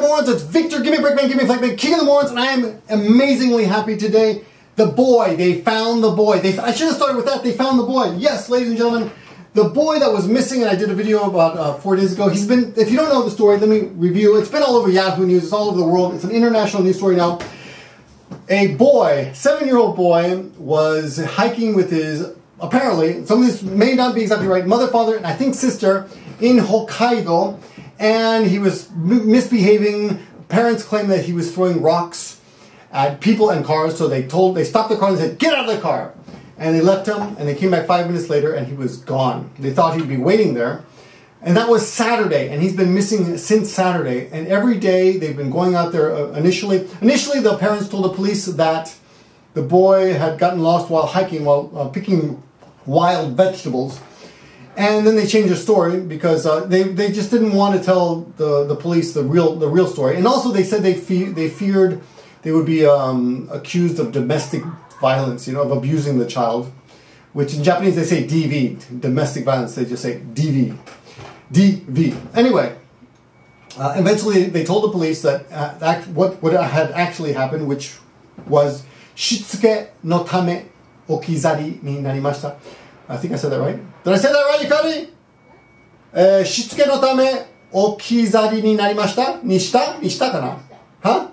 Morons? It's Victor, Gimme Breakman, Gimme Flagman, King of the Morons, and I am amazingly happy today. The boy, they found the boy. I should have started with that. They found the boy. Yes, ladies and gentlemen, the boy that was missing, and I did a video about 4 days ago. He's been, if you don't know the story, let me review. It's been all over Yahoo News. It's all over the world. It's an international news story now. A boy, 7-year-old boy, was hiking with his, apparently, some of this may not be exactly right, mother, father, and I think sister, in Hokkaido, and he was misbehaving. Parents claim that he was throwing rocks at people and cars, so they stopped the car and said, "Get out of the car!" And they left him, and they came back 5 minutes later, and he was gone. They thought he'd be waiting there. And that was Saturday, and he's been missing since Saturday. And every day they've been going out there. Initially, the parents told the police that the boy had gotten lost while hiking, while picking wild vegetables. And then they changed their story because they just didn't want to tell the police the real story. And also they said they feared they would be accused of domestic violence, of abusing the child, which in Japanese they say DV, domestic violence. They just say DV. DV. Anyway, eventually they told the police that what had actually happened, which was shitsuke no tame okizari ni narimashita. I think I said that right. Did I say that right, Yukari? Shitsuke no tame okizari ni narimashita? Nishita kana? Huh?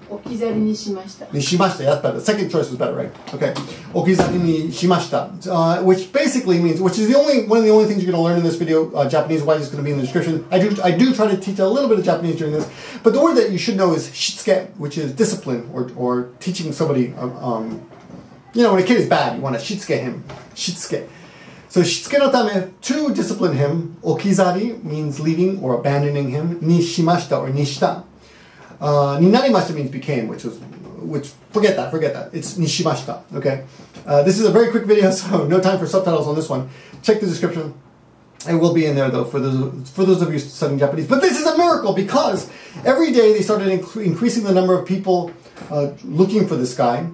Okizari ni shimashita. Nishimashita, that's better. The second choice was better, right? Okay. Okizari ni shimashita, which basically means, which is one of the only things you're going to learn in this video. Japanese wise is going to be in the description. I do try to teach a little bit of Japanese during this, but the word that you should know is shitsuke, which is discipline or teaching somebody. When a kid is bad, you want to shitsuke him. Shitsuke. So shitsuke no tame, to discipline him. Okizari means leaving or abandoning him. Ni shimashita or nishita. Ni narimashita means became, which forget that. It's nishimashita. Okay. This is a very quick video, so no time for subtitles on this one. Check the description. It will be in there though for those of you studying Japanese. But this is a miracle because every day they started increasing the number of people looking for this guy.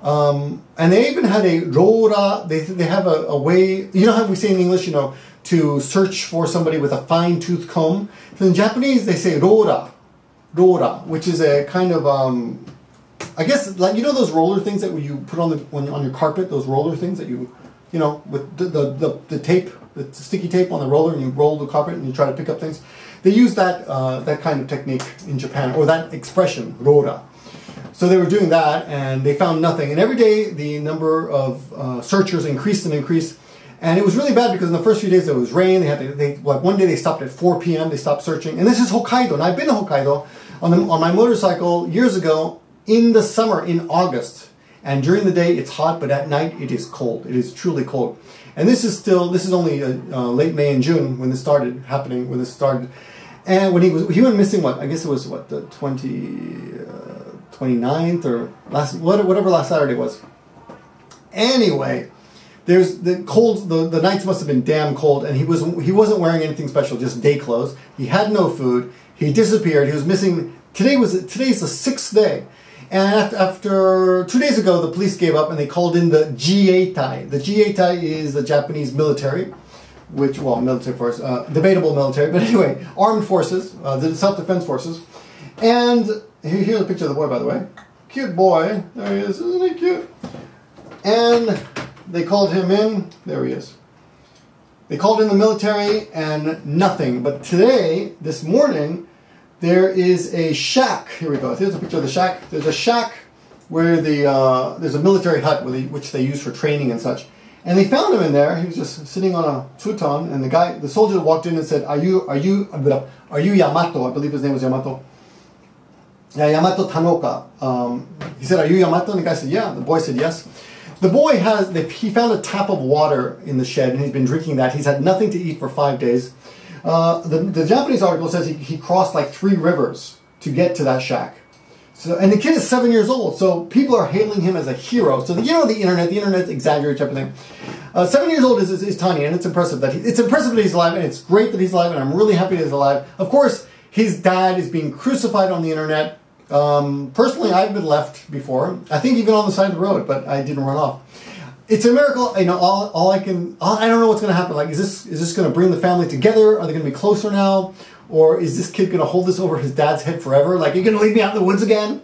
And they even had a rora. They have a way. You know how we say in English, to search for somebody with a fine-tooth comb. So in Japanese they say rora, which is a kind of I guess like those roller things that you put on your carpet. Those roller things that with the tape, the sticky tape on the roller, and you roll the carpet and you try to pick up things. They use that kind of technique in Japan, or that expression rora. So they were doing that, and they found nothing. And every day, the number of searchers increased and increased. And it was really bad because in the first few days there was rain. One day they stopped at 4 p.m. They stopped searching. And this is Hokkaido. And I've been to Hokkaido on my motorcycle years ago in the summer, in August. And during the day it's hot, but at night it is cold. It is truly cold. And this is only late May and June when this started happening. And when he went missing, I guess it was the 29th or whatever last Saturday was. Anyway, there's the cold. The nights must have been damn cold, and he wasn't wearing anything special, just day clothes. He had no food. He disappeared. He was missing. Today's the 6th day, and after 2 days ago, the police gave up and they called in the JNEWS. The JNEWS is the Japanese military, military force, debatable military, but anyway, armed forces, the self-defense forces, and. Here's a picture of the boy, by the way. Cute boy. There he is. Isn't he cute? And they called him in. There he is. They called in the military and nothing. But today, this morning, there is a shack. Here we go. Here's a picture of the shack. There's a shack where there's a military hut which they use for training and such. And they found him in there. He was just sitting on a futon. And the soldier walked in and said, Are you Yamato? I believe his name was Yamato. Yeah, Yamato Tanoka. He said, "Are you Yamato?" And the guy said, "Yeah." The boy said, "Yes." The boy he found a tap of water in the shed, and he's been drinking that. He's had nothing to eat for 5 days. The Japanese article says he crossed like 3 rivers to get to that shack. So, and the kid is 7 years old, so people are hailing him as a hero. So the internet exaggerates everything. 7 years old is tiny, and it's impressive that he's alive, and it's great that he's alive, and I'm really happy that he's alive. Of course, his dad is being crucified on the internet. Personally, I've been left before. I think even on the side of the road, but I didn't run off. It's a miracle. I don't know what's going to happen. Like, is this going to bring the family together? Are they going to be closer now? Or is this kid going to hold this over his dad's head forever? Like, you're going to leave me out in the woods again?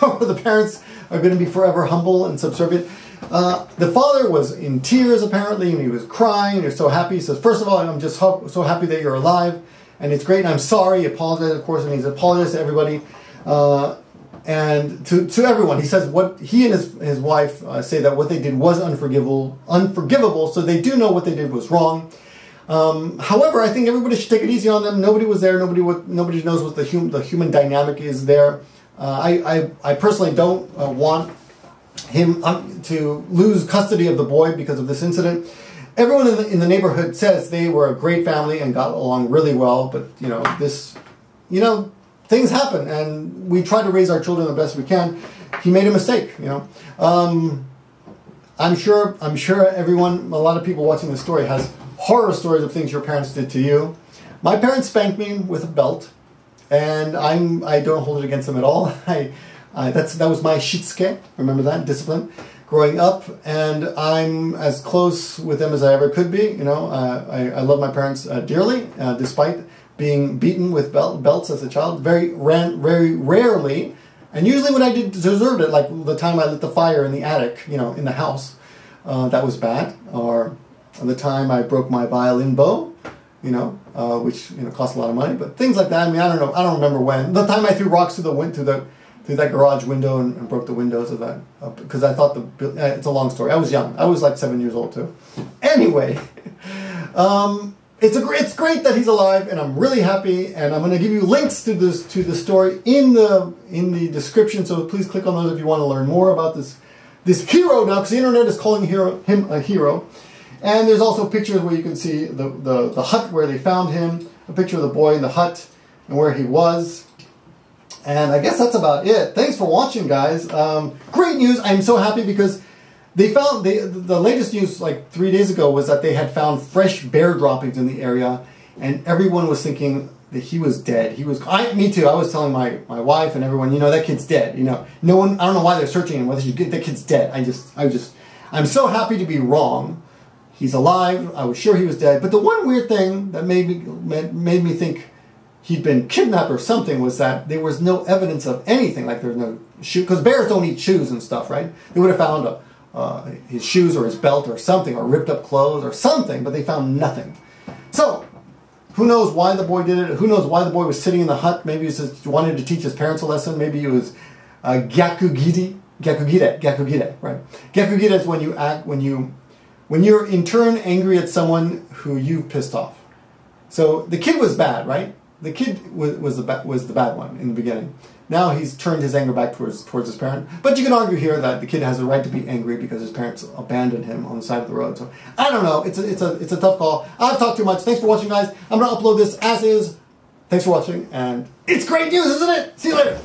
Or the parents are going to be forever humble and subservient? The father was in tears, apparently, and he was crying, and he was so happy. He says, first of all, I'm just so happy that you're alive, and it's great, and I'm sorry. He apologized, of course, and he's apologized to everybody. And to everyone, he says what he and his wife say that what they did was unforgivable, so they do know what they did was wrong. However, I think everybody should take it easy on them. Nobody was there. Nobody knows what the human dynamic is there. I personally don't want him to lose custody of the boy because of this incident. Everyone in the neighborhood says they were a great family and got along really well, but things happen, and we try to raise our children the best we can. He made a mistake, I'm sure everyone, a lot of people watching this story has horror stories of things your parents did to you. My parents spanked me with a belt, and I don't hold it against them at all. That was my shitsuke, remember that, discipline, growing up, and I'm as close with them as I ever could be. I love my parents dearly, despite being beaten with belts as a child, very rarely, and usually when I deserved it, like the time I lit the fire in the attic, in the house, that was bad, or the time I broke my violin bow, which cost a lot of money, but things like that. I mean, I don't know, I don't remember when. The time I threw rocks through that garage window and broke the windows of that, because I thought it's a long story. I was young. I was like 7 years old too. Anyway, it's great that he's alive, and I'm really happy. And I'm going to give you links to the story in the description. So please click on those if you want to learn more about this hero now, because the internet is calling him a hero. And there's also pictures where you can see the hut where they found him, a picture of the boy in the hut and where he was. And I guess that's about it. Thanks for watching, guys. Great news. I'm so happy because they found, the latest news like 3 days ago was that they had found fresh bear droppings in the area, and everyone was thinking that he was dead. Me too. I was telling my wife and everyone, that kid's dead. No one, I don't know why they're searching him, whether that kid's dead. I'm so happy to be wrong. He's alive. I was sure he was dead. But the one weird thing that made me think he'd been kidnapped or something was that there was no evidence of anything. Like there's no shoe, because bears don't eat shoes and stuff, right? They would have found his shoes or his belt or something, or ripped up clothes or something, but they found nothing. So who knows why the boy did it? Who knows why the boy was sitting in the hut? Maybe he just wanted to teach his parents a lesson. Maybe it was gyaku gire, right? Gyaku gire is when you're in turn angry at someone who you pissed off. So the kid was bad, right? The kid was the bad one in the beginning. Now he's turned his anger back towards his parent. But you can argue here that the kid has a right to be angry because his parents abandoned him on the side of the road. So I don't know. It's a tough call. I've talked too much. Thanks for watching, guys. I'm gonna upload this as is. Thanks for watching, and it's great news, isn't it? See you later.